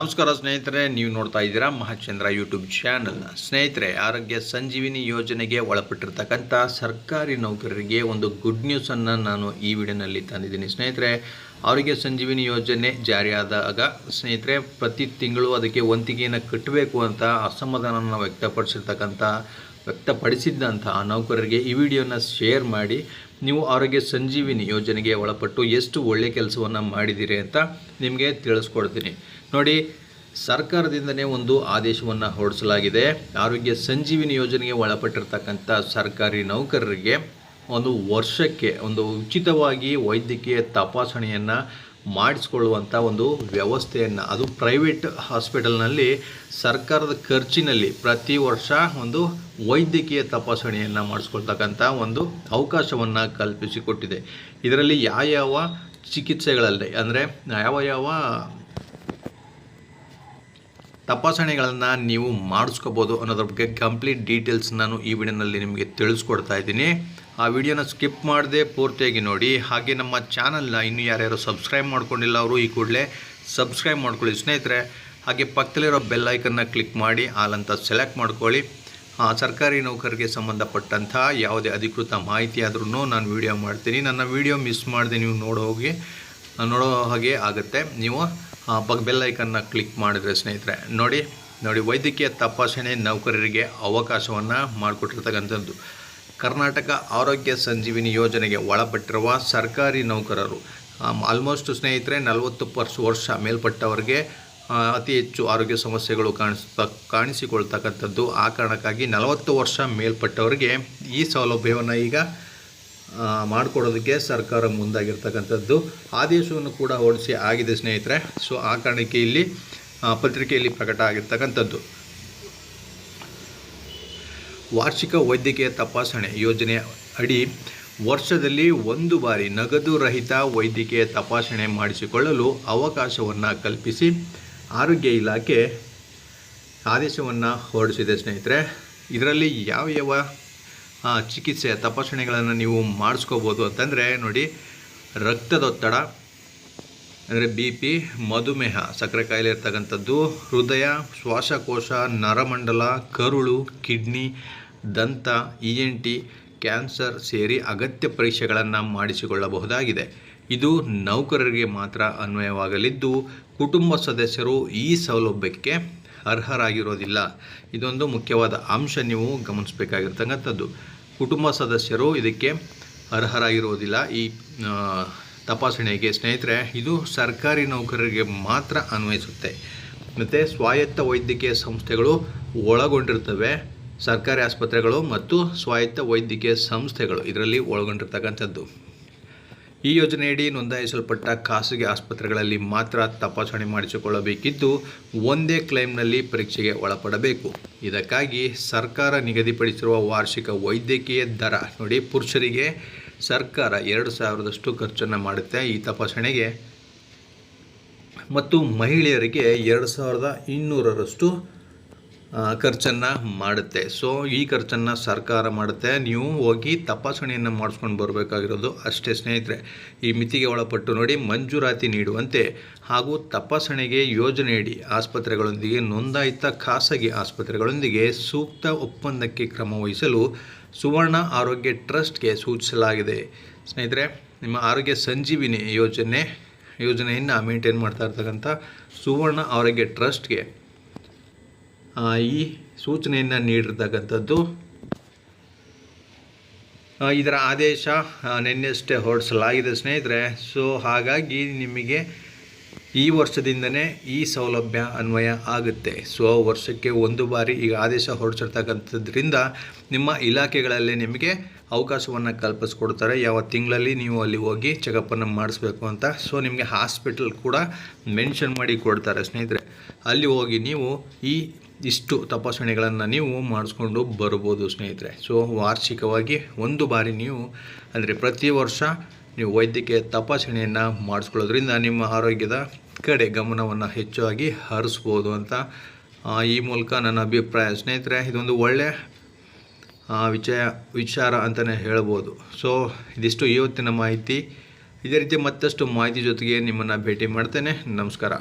ನಮಸ್ಕಾರ ಸ್ನೇಹಿತರೆ, ನೀವು ನೋಡ್ತಾ ಇದ್ದೀರಾ ಮಹಾಚಂದ್ರ ಯೂಟ್ಯೂಬ್ ಚಾನಲ್. ಸ್ನೇಹಿತರೆ, ಆರೋಗ್ಯ ಸಂಜೀವಿನಿ ಯೋಜನೆಗೆ ಒಳಪಟ್ಟಿರ್ತಕ್ಕಂಥ ಸರ್ಕಾರಿ ನೌಕರರಿಗೆ ಒಂದು ಗುಡ್ ನ್ಯೂಸನ್ನು ನಾನು ಈ ವಿಡಿಯೋನಲ್ಲಿ ತಂದಿದ್ದೀನಿ. ಸ್ನೇಹಿತರೆ, ಆರೋಗ್ಯ ಸಂಜೀವಿನಿ ಯೋಜನೆ ಜಾರಿಯಾದಾಗ ಸ್ನೇಹಿತರೆ ಪ್ರತಿ ತಿಂಗಳು ಅದಕ್ಕೆ ವಂತಿಗೆಯನ್ನು ಕಟ್ಟಬೇಕು ಅಂತ ಅಸಮಾಧಾನವನ್ನು ವ್ಯಕ್ತಪಡಿಸಿದ್ದಂಥ ನೌಕರರಿಗೆ ಈ ವಿಡಿಯೋನ ಶೇರ್ ಮಾಡಿ ನೀವು ಆರೋಗ್ಯ ಸಂಜೀವಿನಿ ಯೋಜನೆಗೆ ಒಳಪಟ್ಟು ಎಷ್ಟು ಒಳ್ಳೆಯ ಕೆಲಸವನ್ನು ಮಾಡಿದ್ದೀರಿ ಅಂತ ನಿಮಗೆ ತಿಳಿಸ್ಕೊಡ್ತೀನಿ. ನೋಡಿ, ಸರ್ಕಾರದಿಂದನೇ ಒಂದು ಆದೇಶವನ್ನು ಹೊರಡಿಸಲಾಗಿದೆ. ಆರೋಗ್ಯ ಸಂಜೀವಿನಿ ಯೋಜನೆಗೆ ಒಳಪಟ್ಟಿರ್ತಕ್ಕಂಥ ಸರ್ಕಾರಿ ನೌಕರರಿಗೆ ಒಂದು ವರ್ಷಕ್ಕೆ ಒಂದು ಉಚಿತವಾಗಿ ವೈದ್ಯಕೀಯ ತಪಾಸಣೆಯನ್ನು ಮಾಡಿಸ್ಕೊಳ್ಳುವಂಥ ಒಂದು ವ್ಯವಸ್ಥೆಯನ್ನು, ಅದು ಪ್ರೈವೇಟ್ ಹಾಸ್ಪಿಟಲ್ನಲ್ಲಿ ಸರ್ಕಾರದ ಖರ್ಚಿನಲ್ಲಿ ಪ್ರತಿ ವರ್ಷ ಒಂದು ವೈದ್ಯಕೀಯ ತಪಾಸಣೆಯನ್ನು ಮಾಡಿಸ್ಕೊಳ್ತಕ್ಕಂಥ ಒಂದು ಅವಕಾಶವನ್ನು ಕಲ್ಪಿಸಿಕೊಟ್ಟಿದೆ. ಇದರಲ್ಲಿ ಯಾವ ಚಿಕಿತ್ಸೆಗಳಲ್ಲಿ ಅಂದರೆ ಯಾವ ತಪಾಸಣೆಗಳನ್ನು ನೀವು ಮಾಡಿಸ್ಕೋಬೋದು ಅನ್ನೋದ್ರ ಬಗ್ಗೆ ಕಂಪ್ಲೀಟ್ ಡೀಟೇಲ್ಸ್ ನಾನು ಈ ವಿಡಿಯೋನಲ್ಲಿ ನಿಮಗೆ ತಿಳಿಸ್ಕೊಡ್ತಾ ಇದ್ದೀನಿ. ಆ ವಿಡಿಯೋನ ಸ್ಕಿಪ್ ಮಾಡದೆ ಪೂರ್ತಿಯಾಗಿ ನೋಡಿ. ಹಾಗೆ ನಮ್ಮ ಚಾನಲ್ನ ಇನ್ನೂ ಯಾರ್ಯಾರು ಸಬ್ಸ್ಕ್ರೈಬ್ ಮಾಡ್ಕೊಂಡಿಲ್ಲ ಅವರು ಈ ಕೂಡಲೇ ಸಬ್ಸ್ಕ್ರೈಬ್ ಮಾಡ್ಕೊಳ್ಳಿ ಸ್ನೇಹಿತರೆ. ಹಾಗೆ ಪಕ್ಕದಲ್ಲಿರೋ ಬೆಲ್ ಐಕನ್ನ ಕ್ಲಿಕ್ ಮಾಡಿ ಆಲ್ ಅಂತ ಸೆಲೆಕ್ಟ್ ಮಾಡ್ಕೊಳ್ಳಿ. ಸರ್ಕಾರಿ ನೌಕರರಿಗೆ ಸಂಬಂಧಪಟ್ಟಂಥ ಯಾವುದೇ ಅಧಿಕೃತ ಮಾಹಿತಿ ಆದ್ರೂ ನಾನು ವಿಡಿಯೋ ಮಾಡ್ತೀನಿ. ನನ್ನ ವಿಡಿಯೋ ಮಿಸ್ ಮಾಡದೆ ನೀವು ನೋಡೋ ಹಾಗೆ ಆಗುತ್ತೆ. ನೀವು ಬೆಲ್ ಐಕನ್ನ ಕ್ಲಿಕ್ ಮಾಡಿದರೆ ಸ್ನೇಹಿತರೆ ನೋಡಿ ವೈದ್ಯಕೀಯ ತಪಾಸಣೆ ನೌಕರರಿಗೆ ಅವಕಾಶವನ್ನು ಮಾಡಿಕೊಟ್ಟಿರ್ತಕ್ಕಂಥದ್ದು. ಕರ್ನಾಟಕ ಆರೋಗ್ಯ ಸಂಜೀವಿನಿ ಯೋಜನೆಗೆ ಒಳಪಟ್ಟಿರುವ ಸರ್ಕಾರಿ ನೌಕರರು ಆಲ್ಮೋಸ್ಟ್ ಸ್ನೇಹಿತರೆ 40 ವರ್ಷ ಮೇಲ್ಪಟ್ಟವರಿಗೆ ಅತಿ ಹೆಚ್ಚು ಆರೋಗ್ಯ ಸಮಸ್ಯೆಗಳು ಕಾಣಿಸಿಕೊಳ್ತಕ್ಕಂಥದ್ದು. ಆ ಕಾರಣಕ್ಕಾಗಿ 40 ವರ್ಷ ಮೇಲ್ಪಟ್ಟವರಿಗೆ ಈ ಸೌಲಭ್ಯವನ್ನು ಈಗ ಮಾಡಿಕೊಡೋದಕ್ಕೆ ಸರ್ಕಾರ ಮುಂದಾಗಿರ್ತಕ್ಕಂಥದ್ದು. ಆದೇಶವನ್ನು ಕೂಡ ಹೊರಡಿಸಿ ಆಗಿದೆ ಸ್ನೇಹಿತರೆ. ಸೊ ಆ ಕಾರಣಕ್ಕೆ ಇಲ್ಲಿ ಪತ್ರಿಕೆಯಲ್ಲಿ ಪ್ರಕಟ ಆಗಿರ್ತಕ್ಕಂಥದ್ದು. ವಾರ್ಷಿಕ ವೈದ್ಯಕೀಯ ತಪಾಸಣೆ ಯೋಜನೆ ಅಡಿ ವರ್ಷದಲ್ಲಿ ಒಂದು ಬಾರಿ ನಗದು ರಹಿತ ವೈದ್ಯಕೀಯ ತಪಾಸಣೆ ಮಾಡಿಸಿಕೊಳ್ಳಲು ಅವಕಾಶವನ್ನು ಕಲ್ಪಿಸಿ ಆರೋಗ್ಯ ಇಲಾಖೆ ಆದೇಶವನ್ನು ಹೊರಡಿಸಿದೆ ಸ್ನೇಹಿತರೆ. ಇದರಲ್ಲಿ ಯಾವ ಚಿಕಿತ್ಸೆ ತಪಾಸಣೆಗಳನ್ನು ನೀವು ಮಾಡಿಸ್ಕೋಬೋದು ಅಂತಂದರೆ ನೋಡಿ, ರಕ್ತದೊತ್ತಡ ಅಂದರೆ BP, ಮಧುಮೇಹ, ಸಕ್ಕರೆ ಕಾಯಿಲೆ ಇರ್ತಕ್ಕಂಥದ್ದು, ಹೃದಯ, ಶ್ವಾಸಕೋಶ, ನರಮಂಡಲ, ಕರುಳು, ಕಿಡ್ನಿ, ದಂತ, ENT, ಕ್ಯಾನ್ಸರ್ ಸೇರಿ ಅಗತ್ಯ ಪರೀಕ್ಷೆಗಳನ್ನು ಮಾಡಿಸಿಕೊಳ್ಳಬಹುದಾಗಿದೆ. ಇದು ನೌಕರರಿಗೆ ಮಾತ್ರ ಅನ್ವಯವಾಗಲಿದ್ದು ಕುಟುಂಬ ಸದಸ್ಯರು ಈ ಸೌಲಭ್ಯಕ್ಕೆ ಅರ್ಹರಾಗಿರೋದಿಲ್ಲ. ಇದೊಂದು ಮುಖ್ಯವಾದ ಅಂಶ ನೀವು ಗಮನಿಸಬೇಕಾಗಿರ್ತಕ್ಕಂಥದ್ದು. ಕುಟುಂಬ ಸದಸ್ಯರು ಇದಕ್ಕೆ ಅರ್ಹರಾಗಿರುವುದಿಲ್ಲ ಈ ತಪಾಸಣೆಗೆ ಸ್ನೇಹಿತರೆ. ಇದು ಸರ್ಕಾರಿ ನೌಕರರಿಗೆ ಮಾತ್ರ ಅನ್ವಯಿಸುತ್ತೆ. ಮತ್ತು ಸ್ವಾಯತ್ತ ವೈದ್ಯಕೀಯ ಸಂಸ್ಥೆಗಳು ಒಳಗೊಂಡಿರ್ತವೆ. ಸರ್ಕಾರಿ ಆಸ್ಪತ್ರೆಗಳು ಮತ್ತು ಸ್ವಾಯತ್ತ ವೈದ್ಯಕೀಯ ಸಂಸ್ಥೆಗಳು ಇದರಲ್ಲಿ ಒಳಗೊಂಡಿರ್ತಕ್ಕಂಥದ್ದು. ಈ ಯೋಜನೆಯಡಿ ನೋಂದಾಯಿಸಲ್ಪಟ್ಟ ಖಾಸಗಿ ಆಸ್ಪತ್ರೆಗಳಲ್ಲಿ ಮಾತ್ರ ತಪಾಸಣೆ ಮಾಡಿಸಿಕೊಳ್ಳಬೇಕಿದ್ದು ಒಂದೇ ಕ್ಲೈಮ್ನಲ್ಲಿ ಪರೀಕ್ಷೆಗೆ ಒಳಪಡಬೇಕು. ಇದಕ್ಕಾಗಿ ಸರ್ಕಾರ ನಿಗದಿಪಡಿಸಿರುವ ವಾರ್ಷಿಕ ವೈದ್ಯಕೀಯ ದರ ನೋಡಿ, ಪುರುಷರಿಗೆ ಸರ್ಕಾರ 2,000ರಷ್ಟು ಖರ್ಚನ್ನು ಮಾಡುತ್ತೆ ಈ ತಪಾಸಣೆಗೆ, ಮತ್ತು ಮಹಿಳೆಯರಿಗೆ 2,200ರಷ್ಟು ಖರ್ಚನ್ನು ಮಾಡುತ್ತೆ. ಸೊ ಈ ಖರ್ಚನ್ನು ಸರ್ಕಾರ ಮಾಡುತ್ತೆ. ನೀವು ಹೋಗಿ ತಪಾಸಣೆಯನ್ನು ಮಾಡಿಸ್ಕೊಂಡು ಬರಬೇಕಾಗಿರೋದು ಅಷ್ಟೇ ಸ್ನೇಹಿತರೆ. ಈ ಮಿತಿಗೆ ಒಳಪಟ್ಟು ನೋಡಿ ಮಂಜೂರಾತಿ ನೀಡುವಂತೆ ಹಾಗೂ ತಪಾಸಣೆಗೆ ಯೋಜನೆಯಡಿ ಆಸ್ಪತ್ರೆಗಳೊಂದಿಗೆ ನೋಂದಾಯಿತ ಖಾಸಗಿ ಆಸ್ಪತ್ರೆಗಳೊಂದಿಗೆ ಸೂಕ್ತ ಒಪ್ಪಂದಕ್ಕೆ ಕ್ರಮ ವಹಿಸಲು ಸುವರ್ಣ ಆರೋಗ್ಯ ಟ್ರಸ್ಟ್ಗೆ ಸೂಚಿಸಲಾಗಿದೆ. ಸ್ನೇಹಿತರೆ, ನಿಮ್ಮ ಆರೋಗ್ಯ ಸಂಜೀವಿನಿ ಯೋಜನೆಯನ್ನು ಮೇಂಟೈನ್ ಮಾಡ್ತಾ ಇರ್ತಕ್ಕಂಥ ಸುವರ್ಣ ಆರೋಗ್ಯ ಟ್ರಸ್ಟ್ಗೆ ಈ ಸೂಚನೆಯನ್ನು ನೀಡಿರ್ತಕ್ಕಂಥದ್ದು. ಇದರ ಆದೇಶ ನಿನ್ನೆಯಷ್ಟೇ ಹೊರಡಿಸಲಾಗಿದೆ ಸ್ನೇಹಿತರೆ. ಸೊ ಹಾಗಾಗಿ ನಿಮಗೆ ಈ ವರ್ಷದಿಂದನೇ ಈ ಸೌಲಭ್ಯ ಅನ್ವಯ ಆಗುತ್ತೆ. ಸೊ ವರ್ಷಕ್ಕೆ ಒಂದು ಬಾರಿ ಈಗ ಆದೇಶ ಹೊರಡಿಸಿರ್ತಕ್ಕಂಥದ್ರಿಂದ ನಿಮ್ಮ ಇಲಾಖೆಗಳಲ್ಲಿ ನಿಮಗೆ ಅವಕಾಶವನ್ನು ಕಲ್ಪಿಸ್ಕೊಡ್ತಾರೆ. ಯಾವ ತಿಂಗಳಲ್ಲಿ ನೀವು ಅಲ್ಲಿ ಹೋಗಿ ಚೆಕಪ್ಪನ್ನು ಮಾಡಿಸ್ಬೇಕು ಅಂತ. ಸೊ ನಿಮಗೆ ಹಾಸ್ಪಿಟಲ್ ಕೂಡ ಮೆನ್ಷನ್ ಮಾಡಿ ಕೊಡ್ತಾರೆ ಸ್ನೇಹಿತರೆ. ಅಲ್ಲಿ ಹೋಗಿ ನೀವು ಇಷ್ಟು ತಪಾಸಣೆಗಳನ್ನು ನೀವು ಮಾಡಿಸ್ಕೊಂಡು ಬರ್ಬೋದು ಸ್ನೇಹಿತರೆ. ಸೊ ವಾರ್ಷಿಕವಾಗಿ ಒಂದು ಬಾರಿ ನೀವು ಅಂದರೆ ಪ್ರತಿ ವರ್ಷ ನೀವು ವೈದ್ಯಕೀಯ ತಪಾಸಣೆಯನ್ನು ಮಾಡಿಸ್ಕೊಳ್ಳೋದ್ರಿಂದ ನಿಮ್ಮ ಆರೋಗ್ಯದ ಕಡೆ ಗಮನವನ್ನು ಹೆಚ್ಚಾಗಿ ಹರಿಸ್ಬೋದು ಅಂತ ಈ ಮೂಲಕ ನನ್ನ ಅಭಿಪ್ರಾಯ ಸ್ನೇಹಿತರೆ. ಇದೊಂದು ಒಳ್ಳೆಯ ವಿಚಾರ ಅಂತಲೇ ಹೇಳ್ಬೋದು. ಸೊ ಇದಿಷ್ಟು ಇವತ್ತಿನ ಮಾಹಿತಿ. ಇದೇ ರೀತಿ ಮತ್ತಷ್ಟು ಮಾಹಿತಿ ಜೊತೆಗೆ ನಿಮ್ಮನ್ನು ಭೇಟಿ ಮಾಡ್ತೇನೆ. ನಮಸ್ಕಾರ.